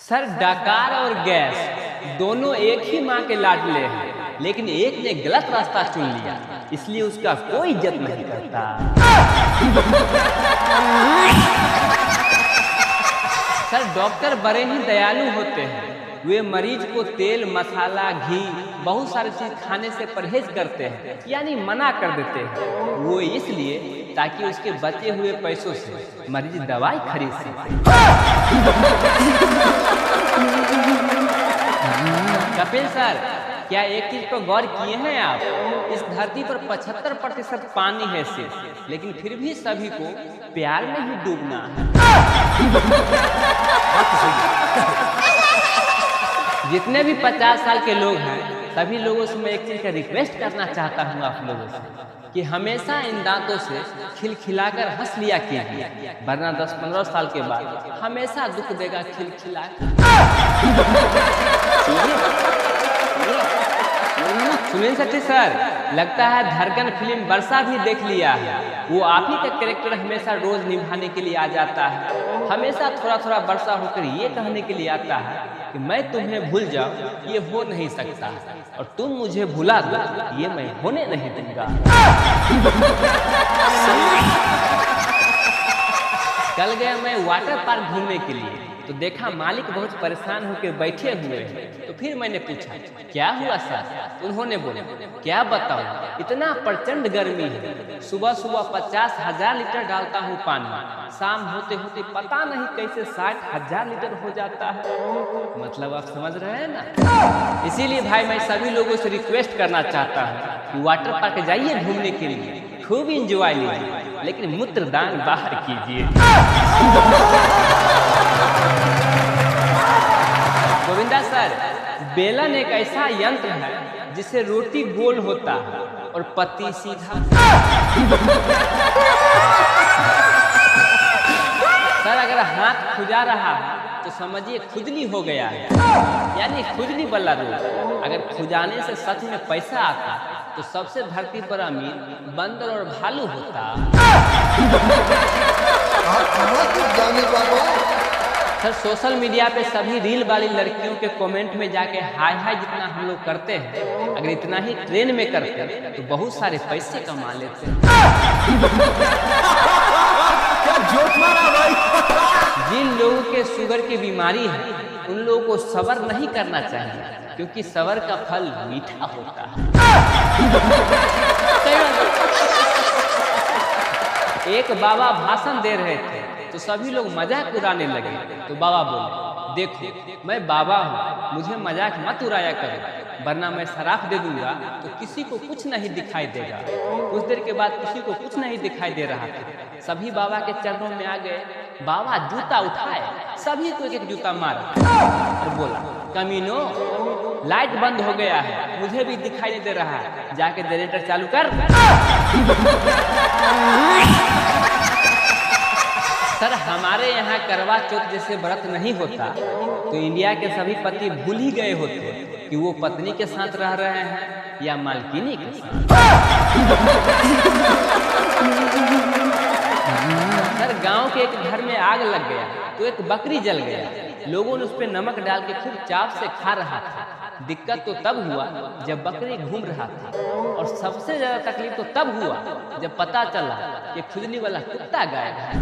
Sir, डकार और gas दोनों एक ही माँ के लाडले हैं, लेकिन एक ने गलत रास्ता चुन लिया, इसलिए उसका कोई इज्जत नहीं करता। सर, डॉक्टर बड़े ही दयालु होते हैं। वे मरीज को तेल, मसाला, घी, बहुत सारी चीज खाने से परहेज करते हैं, यानी मना कर देते हैं। वो इसलिए ताकि उसके बचे हुए पैसों से मरीज दवाई खरीद सके। कपिल सर, क्या एक चीज पर गौर किए हैं आप? इस धरती पर 75% पानी है सिर्फ, लेकिन फिर भी सभी को प्यार में ही डूबना है। जितने भी 50 साल के लोग हैं, सभी लोगों से मैं एक चीज का रिक्वेस्ट करना चाहता हूँ आप लोगों से कि हमेशा इन दांतों से खिलखिलाकर हंस लिया कीजिए, वरना 10-15 साल के बाद हमेशा दुख देगा खिलखिलाकर। सुनील शेट्टी सर, लगता है धड़कन फिल्म वर्षा भी देख लिया है। वो आप ही का कैरेक्टर हमेशा रोज निभाने के लिए आ जाता है। हमेशा थोड़ा थोड़ा वर्षा होकर ये कहने के लिए आता है कि मैं तुम्हें भूल जाऊं, ये हो नहीं सकता, और तुम मुझे भुला दो, ये मैं होने नहीं दूंगा। कल गया मैं वाटर पार्क घूमने के लिए, तो देखा मालिक बहुत परेशान होकर बैठे हुए हैं। तो फिर मैंने पूछा, क्या हुआ सर? उन्होंने बोला, क्या बताऊं, इतना प्रचंड गर्मी है। सुबह सुबह 50,000 लीटर डालता हूँ पानी, शाम होते होते पता नहीं कैसे 60,000 लीटर हो जाता है। मतलब आप समझ रहे हैं ना? इसीलिए भाई मैं सभी लोगों से रिक्वेस्ट करना चाहता हूँ कि वाटर पार्क जाइए घूमने के लिए, खूब इंजॉय लीजिए, लेकिन मूत्रदान बाहर कीजिए। गोविंदा सर, बेलन एक ऐसा यंत्र है जिससे रोटी गोल होता है और पत्ती सीधा। सर, अगर हाथ खुजा रहा है तो समझिए खुजली हो गया है, यानी खुजली वाला रोग। अगर खुजाने से सच में पैसा आता तो सबसे धरती पर अमीर बंदर और भालू होता। सर, सोशल मीडिया पे सभी रील वाली लड़कियों के कमेंट में जाके हाय हाय जितना हम लोग करते हैं, अगर इतना ही ट्रेन में करते तो बहुत सारे पैसे कमा लेते हैं। जिन लोगों के शुगर की बीमारी है, उन लोगों को सब्र नहीं करना चाहिए, क्योंकि सब्र का फल मीठा होता है। एक बाबा भाषण दे रहे थे तो सभी लोग मजाक उड़ाने लगे। तो बाबा बोले, देखो मैं बाबा हूँ, मुझे मजाक मत उड़ाया करो, वरना मैं शराब दे दूंगा तो किसी को कुछ नहीं दिखाई देगा। कुछ देर के बाद किसी को कुछ नहीं दिखाई दे रहा था। सभी बाबा के चरणों में आ गए। बाबा जूता उठाए, सभी को एक जूता मारा और बोला, कमीनो, लाइट बंद हो गया है, मुझे भी दिखाई नहीं दे रहा है, जाके जनरेटर चालू कर। सर, हमारे यहाँ करवा चौथ जैसे व्रत नहीं होता तो इंडिया के सभी पति भूल ही गए होते कि वो पत्नी के साथ रह रहे हैं या मालकिनी के साथ। सर, गांव के एक घर में आग लग गया तो एक बकरी जल गया। लोगों ने उस पर नमक डाल के खूब चाव से खा रहा था। दिक्कत तो तब हुआ जब बकरी घूम रहा था, और सबसे ज्यादा तकलीफ तो तब हुआ जब पता चला कि खुजली वाला कुत्ता गायब है।